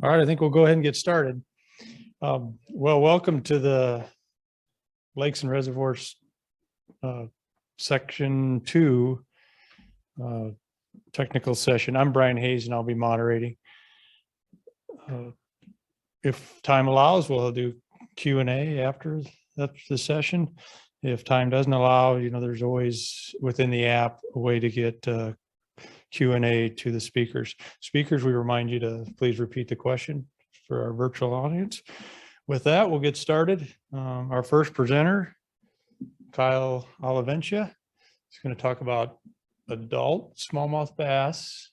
All right, I think we'll go ahead and get started. Well, welcome to the Lakes and Reservoirs Section 2 technical session. I'm Brian Hayes and I'll be moderating. If time allows, we'll do Q&A after the session. If time doesn't allow, there's always within the app a way to get Q&A to the speakers. Speakers, we remind you to please repeat the question for our virtual audience. With that, we'll get started. Our first presenter, Kyle Olivencia, is going to talk about adult smallmouth bass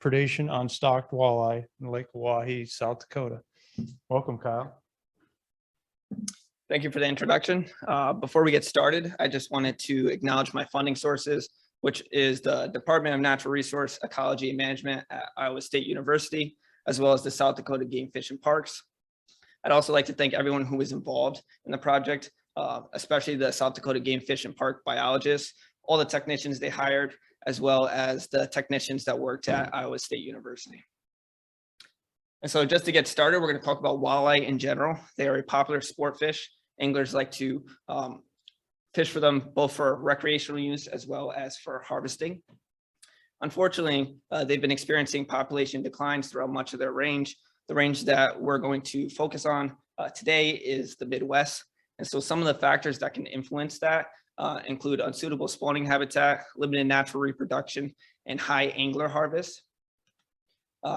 predation on stocked walleye in Lake Oahe, South Dakota. Welcome, Kyle. Thank you for the introduction. Before we get started, I just wanted to acknowledge my funding sources, which is the Department of Natural Resource Ecology and Management at Iowa State University, as well as the South Dakota Game Fish and Parks. I'd also like to thank everyone who was involved in the project, especially the South Dakota Game Fish and Park biologists, all the technicians they hired, as well as the technicians that worked at Iowa State University. And so just to get started, we're going to talk about walleye in general. They are a popular sport fish. Anglers like to fish for them both for recreational use as well as for harvesting. Unfortunately, they've been experiencing population declines throughout much of their range. The range that we're going to focus on today is the Midwest. And so some of the factors that can influence that include unsuitable spawning habitat, limited natural reproduction, and high angler harvest.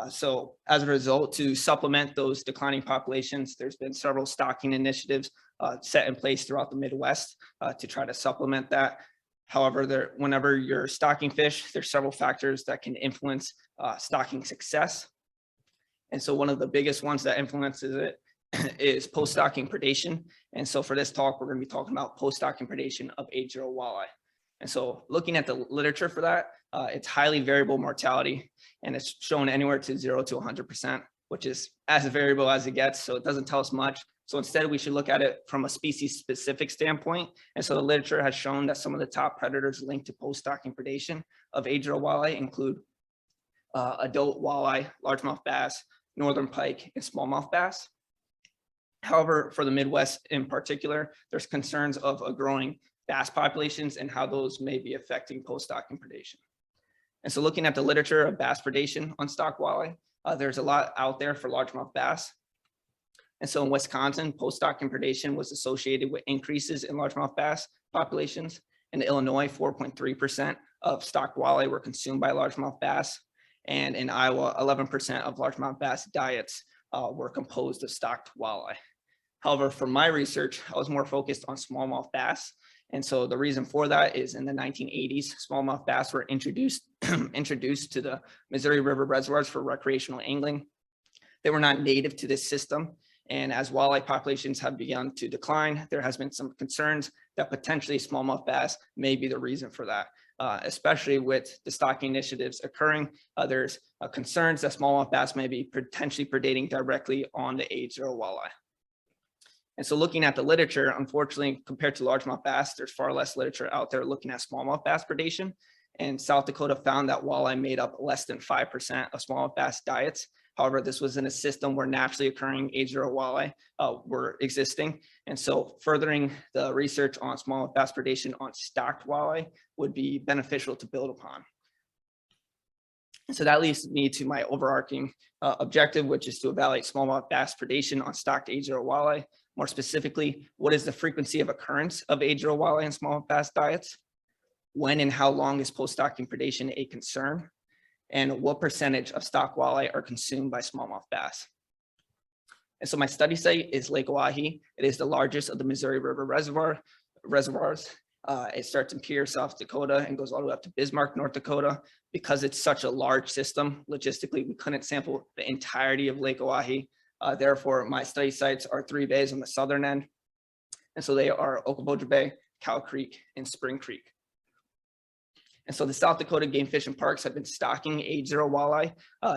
So as a result, to supplement those declining populations, there's been several stocking initiatives set in place throughout the Midwest to try to supplement that. However, whenever you're stocking fish, there's several factors that can influence stocking success. And so one of the biggest ones that influences it is post-stocking predation. And so for this talk, we're going to be talking about post-stocking predation of Age-0 walleye. And so looking at the literature for that, it's highly variable mortality, and it's shown anywhere to 0 to 100%, which is as variable as it gets. So it doesn't tell us much. So instead, we should look at it from a species-specific standpoint. And so the literature has shown that some of the top predators linked to post-stocking predation of Age-0 walleye include adult walleye, largemouth bass, northern pike, and smallmouth bass. However, for the Midwest in particular, there's concerns of a growing bass populations and how those may be affecting post-stocking predation. And so looking at the literature of bass predation on stocked walleye, there's a lot out there for largemouth bass. And so in Wisconsin, post-stocking predation was associated with increases in largemouth bass populations. In Illinois, 4.3% of stocked walleye were consumed by largemouth bass. And in Iowa, 11% of largemouth bass diets were composed of stocked walleye. However, for my research, I was more focused on smallmouth bass. And so the reason for that is in the 1980s, smallmouth bass were introduced to the Missouri River reservoirs for recreational angling. They were not native to this system. And as walleye populations have begun to decline, there has been some concerns that potentially smallmouth bass may be the reason for that. Especially with the stocking initiatives occurring, there's concerns that smallmouth bass may be potentially predating directly on the Age-0 walleye. And so looking at the literature, unfortunately, compared to largemouth bass, there's far less literature out there looking at smallmouth bass predation. And South Dakota found that walleye made up less than 5% of smallmouth bass diets. However, this was in a system where naturally occurring Age-0 walleye were existing. And so furthering the research on smallmouth bass predation on stocked walleye would be beneficial to build upon. And so that leads me to my overarching objective, which is to evaluate smallmouth bass predation on stocked Age-0 walleye. More specifically, what is the frequency of occurrence of Age-0 walleye in smallmouth bass diets? When and how long is post-stocking predation a concern? And what percentage of stocked walleye are consumed by smallmouth bass? And so my study site is Lake Oahe. It is the largest of the Missouri River reservoirs. It starts in Pierre, South Dakota, and goes all the way up to Bismarck, North Dakota. Because it's such a large system, logistically, we couldn't sample the entirety of Lake Oahe. Therefore, my study sites are 3 bays on the southern end. And so they are Okobojo Bay, Cow Creek, and Spring Creek. And so the South Dakota Game Fish and Parks have been stocking Age-0 walleye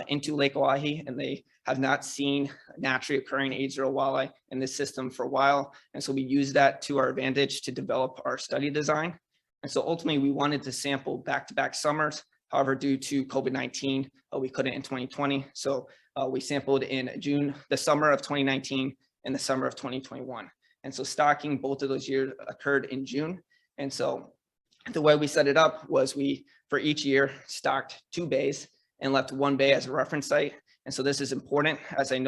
into Lake Oahe, and they have not seen naturally occurring Age-0 walleye in this system for a while. And so we use that to our advantage to develop our study design. And so ultimately we wanted to sample back-to-back summers. However, due to COVID-19, we couldn't in 2020. So we sampled in June, the summer of 2019 and the summer of 2021. And so stocking both of those years occurred in June. And so the way we set it up was we, for each year, stocked 2 bays and left 1 bay as a reference site. And so this is important, as I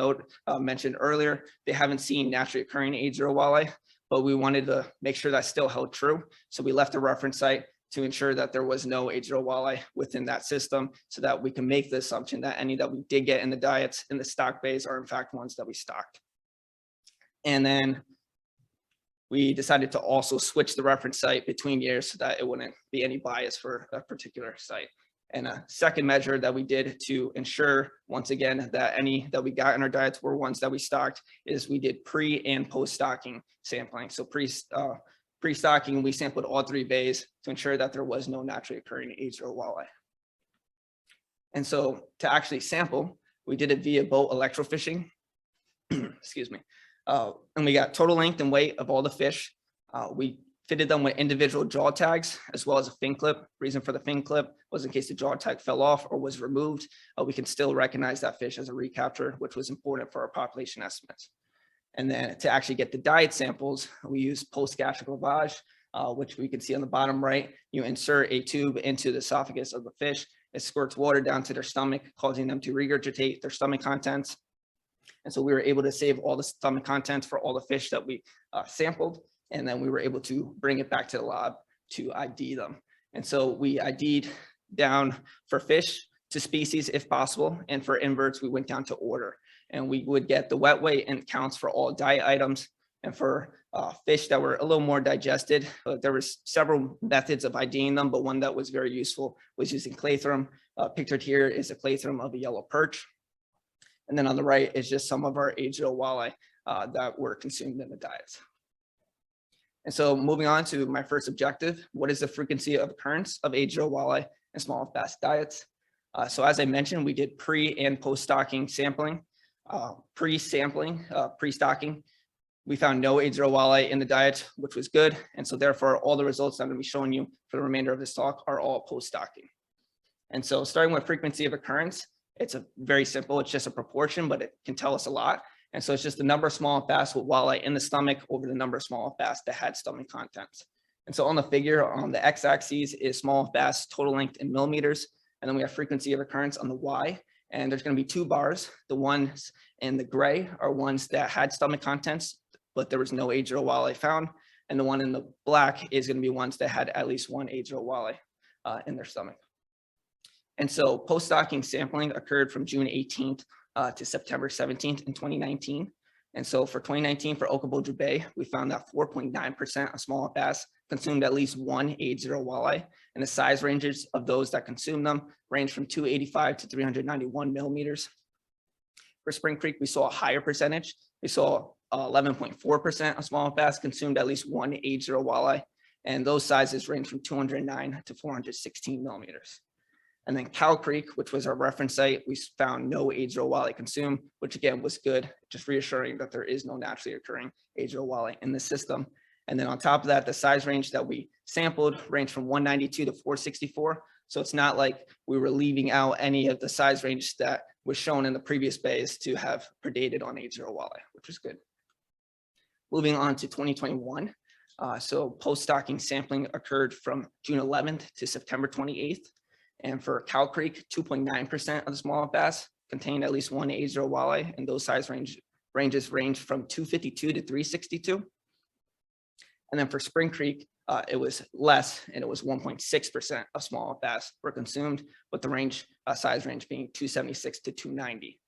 mentioned earlier, they haven't seen naturally occurring Age-0 walleye, but we wanted to make sure that still held true. So we left a reference site to ensure that there was no Age-0 walleye within that system, so that we can make the assumption that any that we did get in the diets in the stock bays are in fact ones that we stocked. And then we decided to also switch the reference site between years so that it wouldn't be any bias for a particular site. And a second measure that we did to ensure, once again, that any that we got in our diets were ones that we stocked is we did pre and post stocking sampling. So pre-stocking, we sampled all 3 bays to ensure that there was no naturally occurring Age-0 walleye. And so to actually sample, we did it via boat electrofishing. Excuse me. And we got total length and weight of all the fish. We fitted them with individual jaw tags as well as a fin clip. Reason for the fin clip was in case the jaw tag fell off or was removed, we can still recognize that fish as a recapture, which was important for our population estimates. And then to actually get the diet samples, we used post-gastric lavage, which we can see on the bottom right. You insert a tube into the esophagus of the fish. It squirts water down to their stomach, causing them to regurgitate their stomach contents. And so we were able to save all the stomach contents for all the fish that we sampled. And then we were able to bring it back to the lab to ID them. And so we ID'd down for fish to species if possible. And for inverts, we went down to order. And we would get the wet weight and counts for all diet items. And for fish that were a little more digested, there was several methods of IDing them, but one that was very useful was using clathrum. Pictured here is a clathrum of a yellow perch. And then on the right is just some of our Age-0 walleye that were consumed in the diets. And so moving on to my first objective, what is the frequency of occurrence of Age-0 walleye in smallmouth bass diets? So as I mentioned, we did pre and post stocking sampling. Pre-stocking, we found no Age-0 walleye in the diet, which was good. And so therefore all the results I'm going to be showing you for the remainder of this talk are all post stocking. And so starting with frequency of occurrence, it's very simple. It's just a proportion, but it can tell us a lot. And so it's just the number of smallmouth bass with walleye in the stomach over the number of smallmouth bass that had stomach contents. And so on the figure, on the x-axis is smallmouth bass total length in millimeters. And then we have frequency of occurrence on the y. And there's going to be 2 bars. The ones in the gray are ones that had stomach contents, but there was no Age-0 walleye found. And the one in the black is going to be ones that had at least 1 Age-0 walleye in their stomach. And so post-stocking sampling occurred from June 18th to September 17th in 2019. And so for 2019 for Okobojo Bay, we found that 4.9% of smallmouth bass consumed at least 1 Age-0 walleye. And the size ranges of those that consumed them range from 285 to 391 millimeters. For Spring Creek, we saw a higher percentage. We saw 11.4% of smallmouth bass consumed at least 1 Age-0 walleye. And those sizes range from 209 to 416 millimeters. And then Cow Creek, which was our reference site, we found no Age-0 walleye consumed, which again was good, just reassuring that there is no naturally occurring Age-0 walleye in the system. And then on top of that, the size range that we sampled ranged from 192 to 464. So it's not like we were leaving out any of the size range that was shown in the previous bays to have predated on Age-0 walleye, which was good. Moving on to 2021. So post-stocking sampling occurred from June 11th to September 28th. And for Cow Creek, 2.9% of the smallmouth bass contained at least 1 Age-0 walleye, and those size ranges range from 252 to 362. And then for Spring Creek, it was less, and it was 1.6% of smallmouth bass were consumed, with the size range being 276 to 290.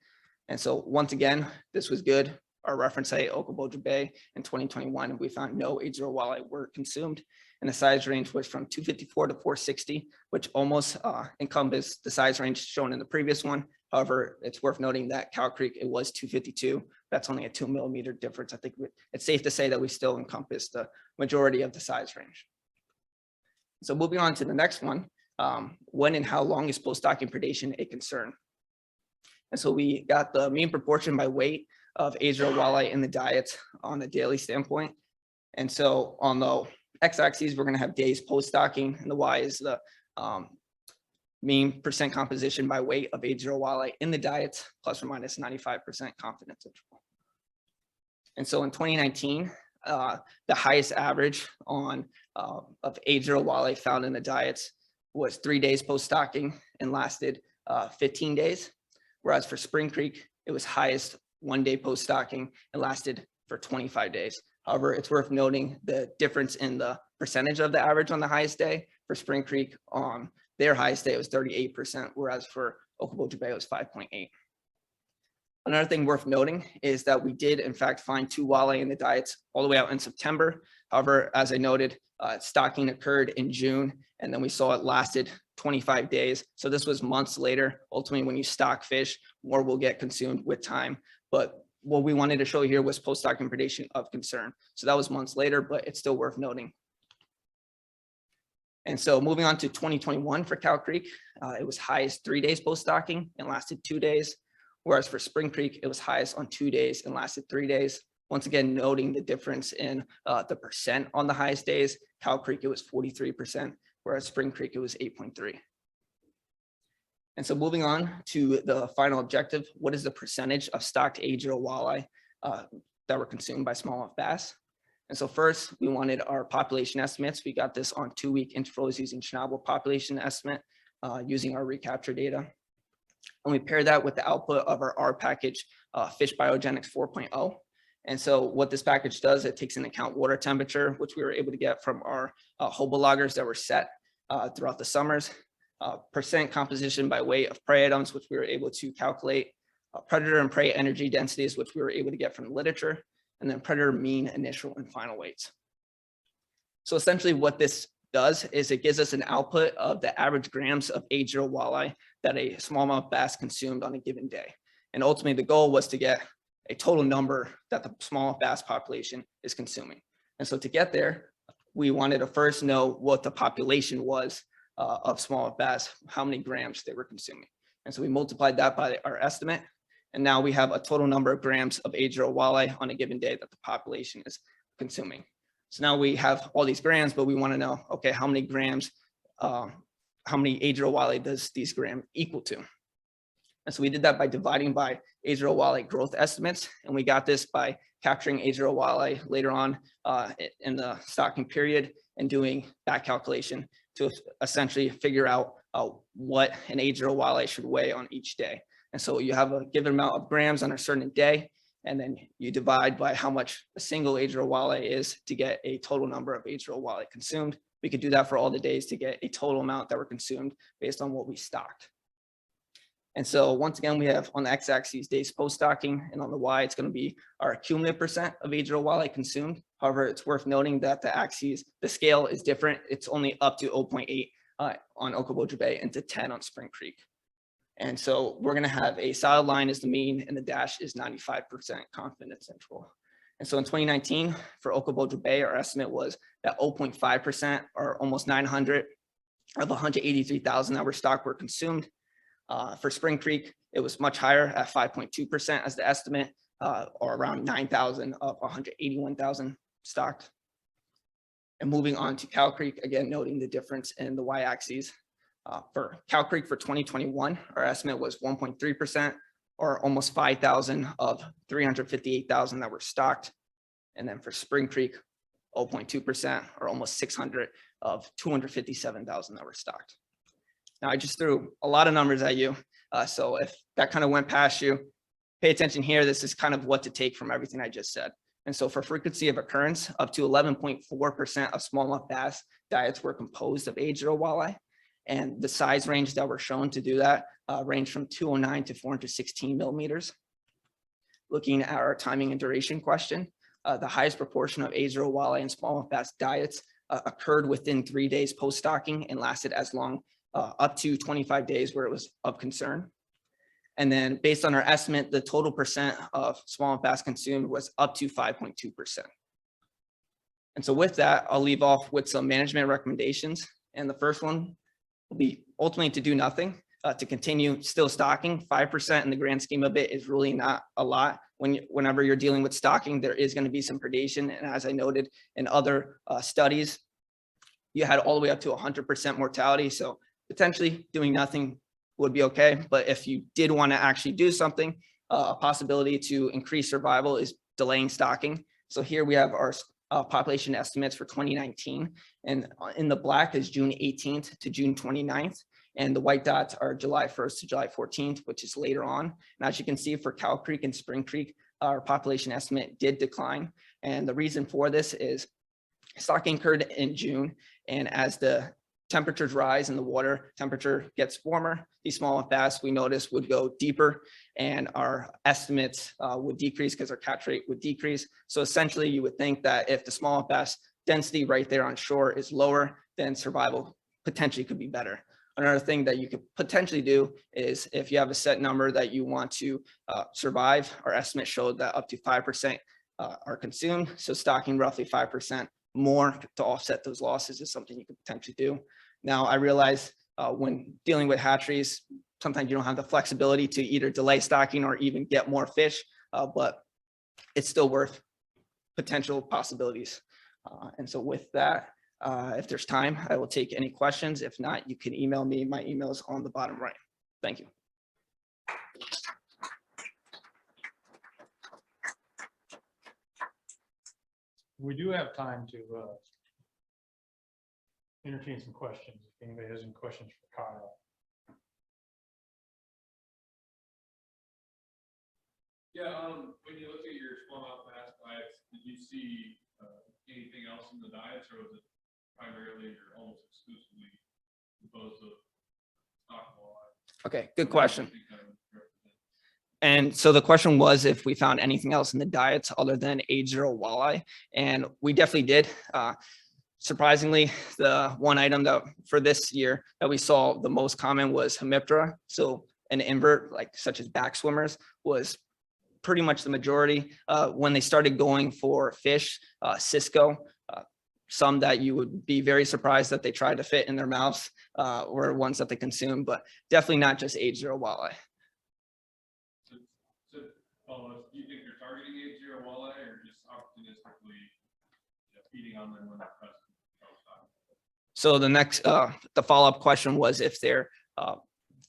And so once again, this was good. Our reference site, Okobojo Bay, in 2021, we found no Age-0 walleye were consumed. And the size range was from 254 to 460, which almost encompassed the size range shown in the previous one. However, it's worth noting that Cow Creek, it was 252. That's only a 2 millimeter difference. I think it's safe to say that we still encompass the majority of the size range. So moving on to the next one, when and how long is post-stocking predation a concern? And so we got the mean proportion by weight of Age-0 walleye in the diet on a daily standpoint. And so on the x-axis, we're going to have days post-stocking, and the y is the mean percent composition by weight of Age-0 walleye in the diets, plus or minus 95% confidence interval. And so in 2019, the highest average on of Age-0 walleye found in the diets was 3 days post-stocking and lasted 15 days. Whereas for Spring Creek, it was highest 1 day post-stocking and lasted for 25 days. However, it's worth noting the difference in the percentage of the average on the highest day. For Spring Creek, on their highest day, it was 38%, whereas for Okobojo Bay, it was 5.8%. Another thing worth noting is that we did, in fact, find 2 walleye in the diets all the way out in September. However, as I noted, stocking occurred in June, and then we saw it lasted 25 days. So this was months later. Ultimately, when you stock fish, more will get consumed with time. But what we wanted to show here was post-stocking predation of concern. So that was months later, but it's still worth noting. And so moving on to 2021 for Cow Creek, it was highest 3 days post-stocking and lasted 2 days. Whereas for Spring Creek, it was highest on 2 days and lasted 3 days. Once again, noting the difference in the percent on the highest days. Cow Creek, it was 43%, whereas Spring Creek, it was 8.3%. And so moving on to the final objective, what is the percentage of stocked Age-0 walleye that were consumed by smallmouth bass? And so first, we wanted our population estimates. We got this on 2-week intervals using Schnabel population estimate using our recapture data. And we pair that with the output of our R package, Fish Biogenics 4.0. And so what this package does, it takes into account water temperature, which we were able to get from our hobo loggers that were set throughout the summers, percent composition by weight of prey items, which we were able to calculate, predator and prey energy densities, which we were able to get from the literature, and then predator mean, initial, and final weights. So essentially what this does is it gives us an output of the average grams of Age-0 walleye that a smallmouth bass consumed on a given day. And ultimately the goal was to get a total number that the smallmouth bass population is consuming. And so to get there, we wanted to first know what the population was of smallmouth bass, how many grams they were consuming. And so we multiplied that by our estimate. And now we have a total number of grams of Age-0 walleye on a given day that the population is consuming. So now we have all these grams, but we want to know, okay, how many grams, how many Age-0 walleye does these grams equal to? And so we did that by dividing by Age-0 walleye growth estimates. And we got this by capturing Age-0 walleye later on in the stocking period and doing back calculation to essentially figure out what an Age-0 walleye should weigh on each day. And so you have a given amount of grams on a certain day, and then you divide by how much a single Age-0 walleye is to get a total number of Age-0 walleye consumed. We could do that for all the days to get a total amount that were consumed based on what we stocked. And so once again, we have on the x-axis days post-stocking, and on the y, it's going to be our cumulative percent of Age-0 walleye consumed. However, it's worth noting that the axes, the scale is different. It's only up to 0.8 on Okobojo Bay and to 10 on Spring Creek. And so we're going to have a solid line as the mean, and the dash is 95% confidence interval. And so in 2019, for Okobojo Bay, our estimate was that 0.5%, or almost 900 of 183,000 that were stocked were consumed. For Spring Creek, it was much higher at 5.2% as the estimate, or around 9,000 of 181,000 stocked. And moving on to Cow Creek, again, noting the difference in the y-axis. For Cow Creek for 2021, our estimate was 1.3%, or almost 5,000 of 358,000 that were stocked. And then for Spring Creek, 0.2%, or almost 600 of 257,000 that were stocked. Now, I just threw a lot of numbers at you. So if that kind of went past you, pay attention here. This is kind of what to take from everything I just said. And so for frequency of occurrence, up to 11.4% of smallmouth bass diets were composed of Age-0 walleye. And the size range that were shown to do that range from 209 to 416 millimeters. Looking at our timing and duration question, the highest proportion of Age-0 walleye and smallmouth bass diets occurred within 3 days post-stocking and lasted as long up to 25 days where it was of concern. And then based on our estimate, the total percent of smallmouth bass consumed was up to 5.2%. And so with that, I'll leave off with some management recommendations. And the first one will be ultimately to do nothing, to continue still stocking. 5% in the grand scheme of it is really not a lot. Whenever you're dealing with stocking, there is going to be some predation. And as I noted in other studies, you had all the way up to 100% mortality. So potentially doing nothing would be okay. But if you did want to actually do something, a possibility to increase survival is delaying stocking. So here we have our population estimates for 2019, and in the black is June 18th to June 29th. And the white dots are July 1st to July 14th, which is later on. And as you can see for Cow Creek and Spring Creek, our population estimate did decline. And the reason for this is stocking occurred in June. And as the temperatures rise and the water temperature gets warmer, these smallmouth bass we noticed would go deeper, and our estimates would decrease because our catch rate would decrease. So essentially you would think that if the smallmouth bass density right there on shore is lower, then survival potentially could be better. Another thing that you could potentially do is if you have a set number that you want to survive, our estimate showed that up to 5% are consumed. So stocking roughly 5% more to offset those losses is something you could potentially do. Now, I realize when dealing with hatcheries, sometimes you don't have the flexibility to either delay stocking or even get more fish, but it's still worth potential possibilities. And so with that, if there's time, I will take any questions. If not, you can email me. My email is on the bottom right. Thank you. We do have time to entertain some questions. If anybody has any questions for Kyle. Yeah, when you look at your smallmouth bass diets, did you see anything else in the diets, or was it primarily or almost exclusively composed of stock walleye? Okay, good question. And so the question was if we found anything else in the diets other than Age-0 walleye, and we definitely did. Surprisingly, the one item that for this year that we saw the most common was Hemiptera. So an invert, like such as back swimmers, was pretty much the majority. When they started going for fish, Cisco, some that you would be very surprised that they tried to fit in their mouths were ones that they consumed, but definitely not just Age-0 walleye. Do you think you're targeting Age-0 walleye or just opportunistically feeding on them when they're present? So the next, the follow-up question was if they're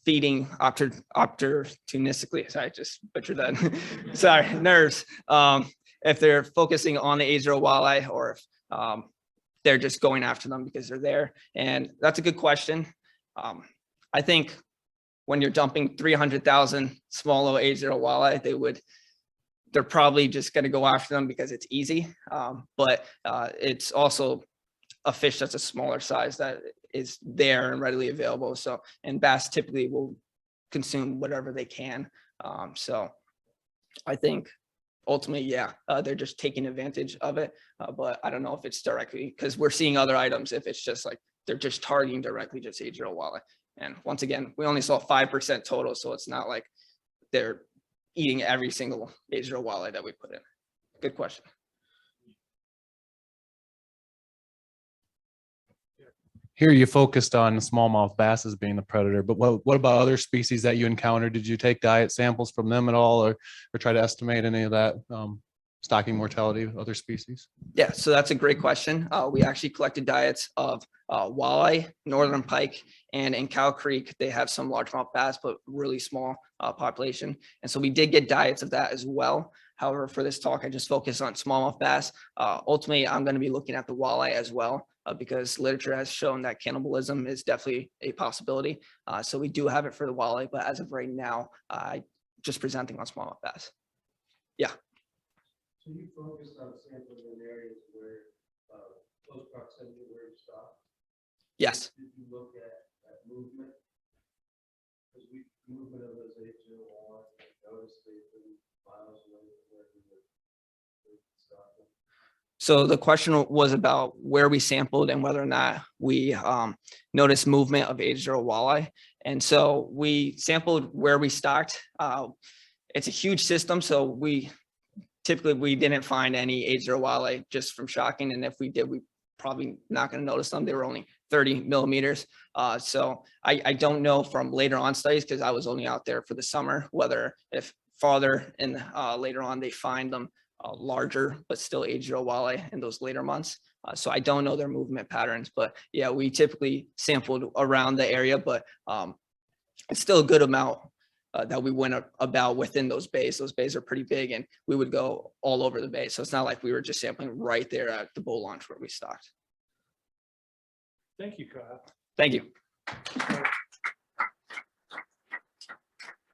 feeding opportunistically. Sorry, I just butchered that. Sorry, nerves. If they're focusing on the Age-0 walleye, or if they're just going after them because they're there. And that's a good question. I think when you're dumping 300,000 small little Age-0 walleye, they're probably just going to go after them because it's easy. But it's also a fish that's a smaller size that is there and readily available. So, and bass typically will consume whatever they can. So I think ultimately, yeah, they're just taking advantage of it. But I don't know if it's directly, because we're seeing other items, if it's just like they're just targeting directly just Age-0 walleye. And once again, we only saw 5% total. So it's not like they're eating every single Age-0 walleye that we put in. Good question. Here you focused on smallmouth bass as being the predator, but what about other species that you encountered? Did you take diet samples from them at all, or try to estimate any of that stocking mortality of other species? Yeah, so that's a great question. We actually collected diets of walleye, northern pike, and in Cow Creek, they have some largemouth bass, but really small population. And so we did get diets of that as well. However, for this talk, I just focus on smallmouth bass. Ultimately, I'm going to be looking at the walleye as well, because literature has shown that cannibalism is definitely a possibility. So we do have it for the walleye, but as of right now, just presenting on smallmouth bass. Yeah. So you focused on sampling in areas where close proximity where you stop? Yes. Did you look at movement? Because we movement of those Age-0 walleye, notice they've been miles away from where we were stopping. So the question was about where we sampled and whether or not we noticed movement of Age-0 walleye. And so we sampled where we stocked. It's a huge system, so we didn't find any Age-0 walleye just from shocking. And if we did, we probably not going to notice them. They were only 30 millimeters. So I don't know from later on studies, because I was only out there for the summer, whether if farther and later on they find them larger, but still Age-0 walleye in those later months. So I don't know their movement patterns, but yeah, we typically sampled around the area, but it's still a good amount that we went about within those bays. Those bays are pretty big, and we would go all over the bay. So it's not like we were just sampling right there at the boat launch where we stocked. Thank you, Kyle. Thank you.